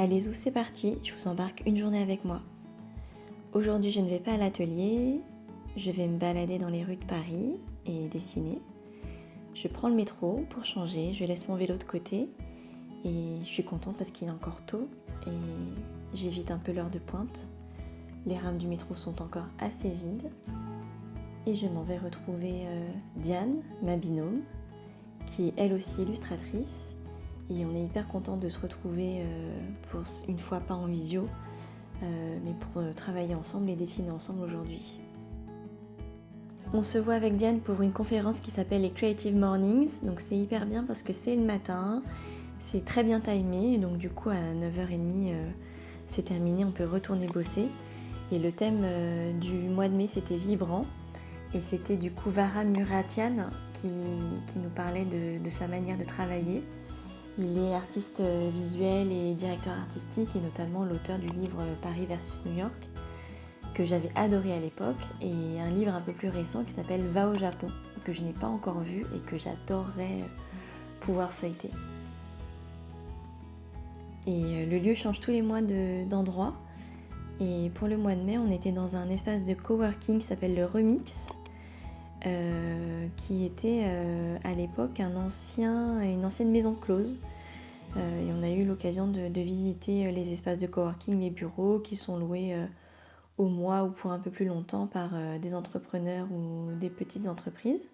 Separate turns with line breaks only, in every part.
Allez Zou, c'est parti, je vous embarque une journée avec moi. Aujourd'hui, je ne vais pas à l'atelier, je vais me balader dans les rues de Paris et dessiner. Je prends le métro pour changer, je laisse mon vélo de côté et je suis contente parce qu'il est encore tôt et j'évite un peu l'heure de pointe. Les rames du métro sont encore assez vides et je m'en vais retrouver Diane, ma binôme, qui est elle aussi illustratrice. Et on est hyper contents de se retrouver pour une fois pas en visio, mais pour travailler ensemble et dessiner ensemble aujourd'hui. On se voit avec Diane pour une conférence qui s'appelle les Creative Mornings. Donc c'est hyper bien parce que c'est le matin, c'est très bien timé. Donc du coup à 9h30 c'est terminé, on peut retourner bosser. Et le thème du mois de mai c'était vibrant. Et c'était du coup Vara Muratian qui nous parlait de sa manière de travailler. Il est artiste visuel et directeur artistique et notamment l'auteur du livre Paris versus New York que j'avais adoré à l'époque et un livre un peu plus récent qui s'appelle Va au Japon que je n'ai pas encore vu et que j'adorerais pouvoir feuilleter. Et le lieu change tous les mois d'endroit et pour le mois de mai on était dans un espace de coworking qui s'appelle le Remix qui était à l'époque une ancienne maison close. Et on a eu l'occasion de visiter les espaces de coworking, les bureaux qui sont loués au mois ou pour un peu plus longtemps par des entrepreneurs ou des petites entreprises.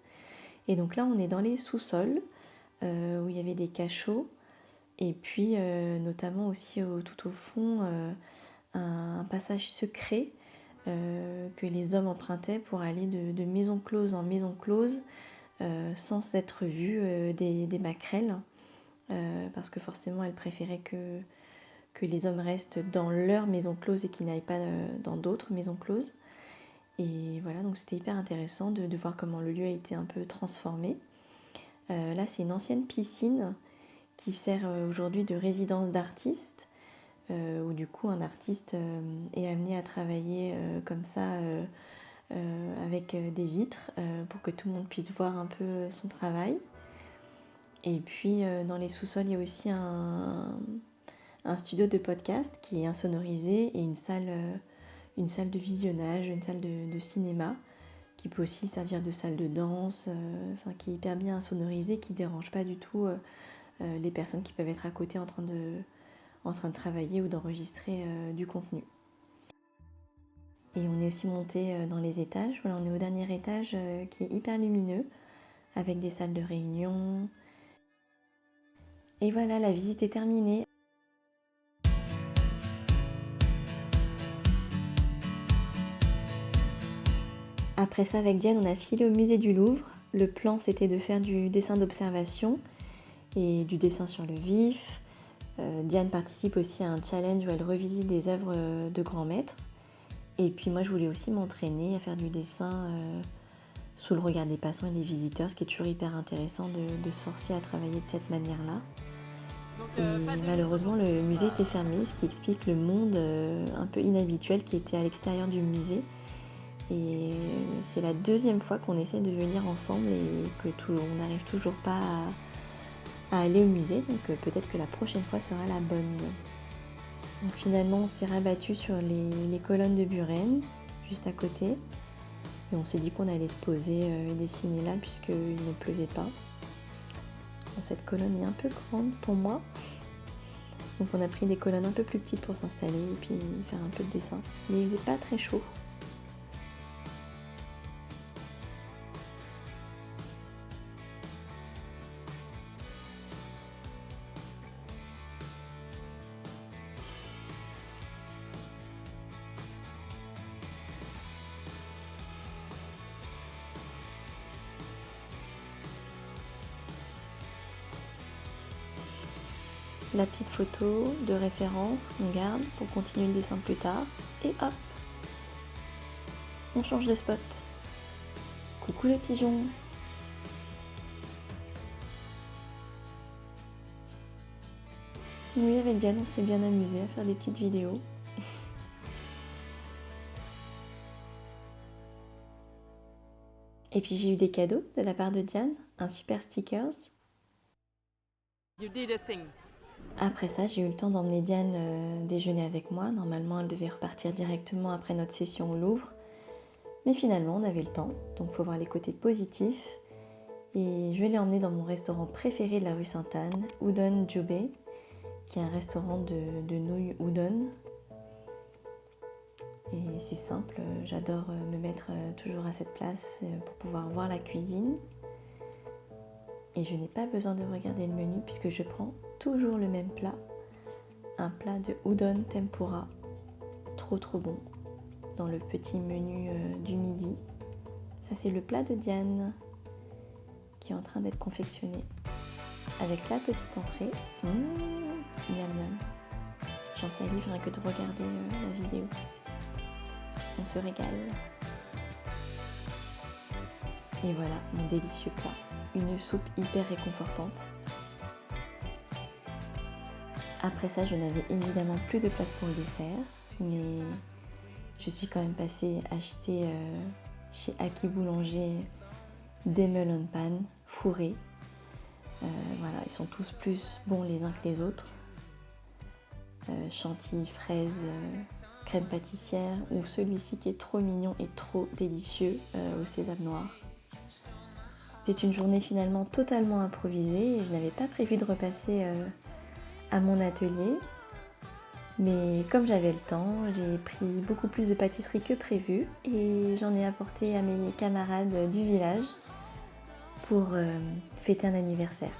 Et donc là, on est dans les sous-sols où il y avait des cachots et puis notamment aussi tout au fond un passage secret que les hommes empruntaient pour aller de maison close en maison close sans être vus des maquerelles. Parce que forcément elles préféraient que les hommes restent dans leur maison close et qu'ils n'aillent pas dans d'autres maisons closes. Et voilà, donc c'était hyper intéressant de voir comment le lieu a été un peu transformé. Là, c'est une ancienne piscine qui sert aujourd'hui de résidence d'artistes, où du coup un artiste est amené à travailler comme ça avec des vitres pour que tout le monde puisse voir un peu son travail. Et puis dans les sous-sols, il y a aussi un studio de podcast qui est insonorisé et une salle de visionnage, une salle de cinéma qui peut aussi servir de salle de danse, qui est hyper bien insonorisée, qui ne dérange pas du tout les personnes qui peuvent être à côté en train de travailler ou d'enregistrer du contenu. Et on est aussi monté dans les étages. Voilà, on est au dernier étage qui est hyper lumineux avec des salles de réunion. Et voilà, la visite est terminée. Après ça, avec Diane, on a filé au musée du Louvre. Le plan, c'était de faire du dessin d'observation et du dessin sur le vif. Diane participe aussi à un challenge où elle revisite des œuvres de grands maîtres. Et puis moi, je voulais aussi m'entraîner à faire du dessin sous le regard des passants et des visiteurs, ce qui est toujours hyper intéressant de se forcer à travailler de cette manière-là. Et malheureusement, le musée était fermé, ce qui explique le monde un peu inhabituel qui était à l'extérieur du musée. Et c'est la deuxième fois qu'on essaie de venir ensemble et on n'arrive toujours pas à aller au musée. Donc peut-être que la prochaine fois sera la bonne. Donc finalement, on s'est rabattu sur les colonnes de Buren, juste à côté. Et on s'est dit qu'on allait se poser et dessiner là puisqu'il ne pleuvait pas. Bon, cette colonne est un peu grande pour moi. Donc on a pris des colonnes un peu plus petites pour s'installer et puis faire un peu de dessin. Mais il faisait pas très chaud. La petite photo de référence qu'on garde pour continuer le dessin plus tard. Et hop, on change de spot. Coucou les pigeons. Oui, avec Diane, on s'est bien amusé à faire des petites vidéos. Et puis j'ai eu des cadeaux de la part de Diane, un super stickers.
You did a thing.
Après ça, j'ai eu le temps d'emmener Diane déjeuner avec moi. Normalement, elle devait repartir directement après notre session au Louvre. Mais finalement, on avait le temps, donc il faut voir les côtés positifs. Et je l'ai emmenée dans mon restaurant préféré de la rue Sainte-Anne, Udon Jubei, qui est un restaurant de nouilles udon. Et c'est simple, j'adore me mettre toujours à cette place pour pouvoir voir la cuisine. Et je n'ai pas besoin de regarder le menu puisque je prends toujours le même plat. Un plat de udon tempura, trop bon, dans le petit menu du midi. Ça c'est le plat de Diane qui est en train d'être confectionné. Avec la petite entrée, miam miam. J'en salive rien que de regarder la vidéo. On se régale. Et voilà mon délicieux plat. Une soupe hyper réconfortante. Après ça, je n'avais évidemment plus de place pour le dessert, mais je suis quand même passée acheter chez Aki Boulanger des melon pan fourrés. Voilà, ils sont tous plus bons les uns que les autres. Chantilly, fraises, crème pâtissière, ou celui-ci qui est trop mignon et trop délicieux au sésame noir. C'est une journée finalement totalement improvisée et je n'avais pas prévu de repasser à mon atelier. Mais comme j'avais le temps, j'ai pris beaucoup plus de pâtisserie que prévu et j'en ai apporté à mes camarades du village pour fêter un anniversaire.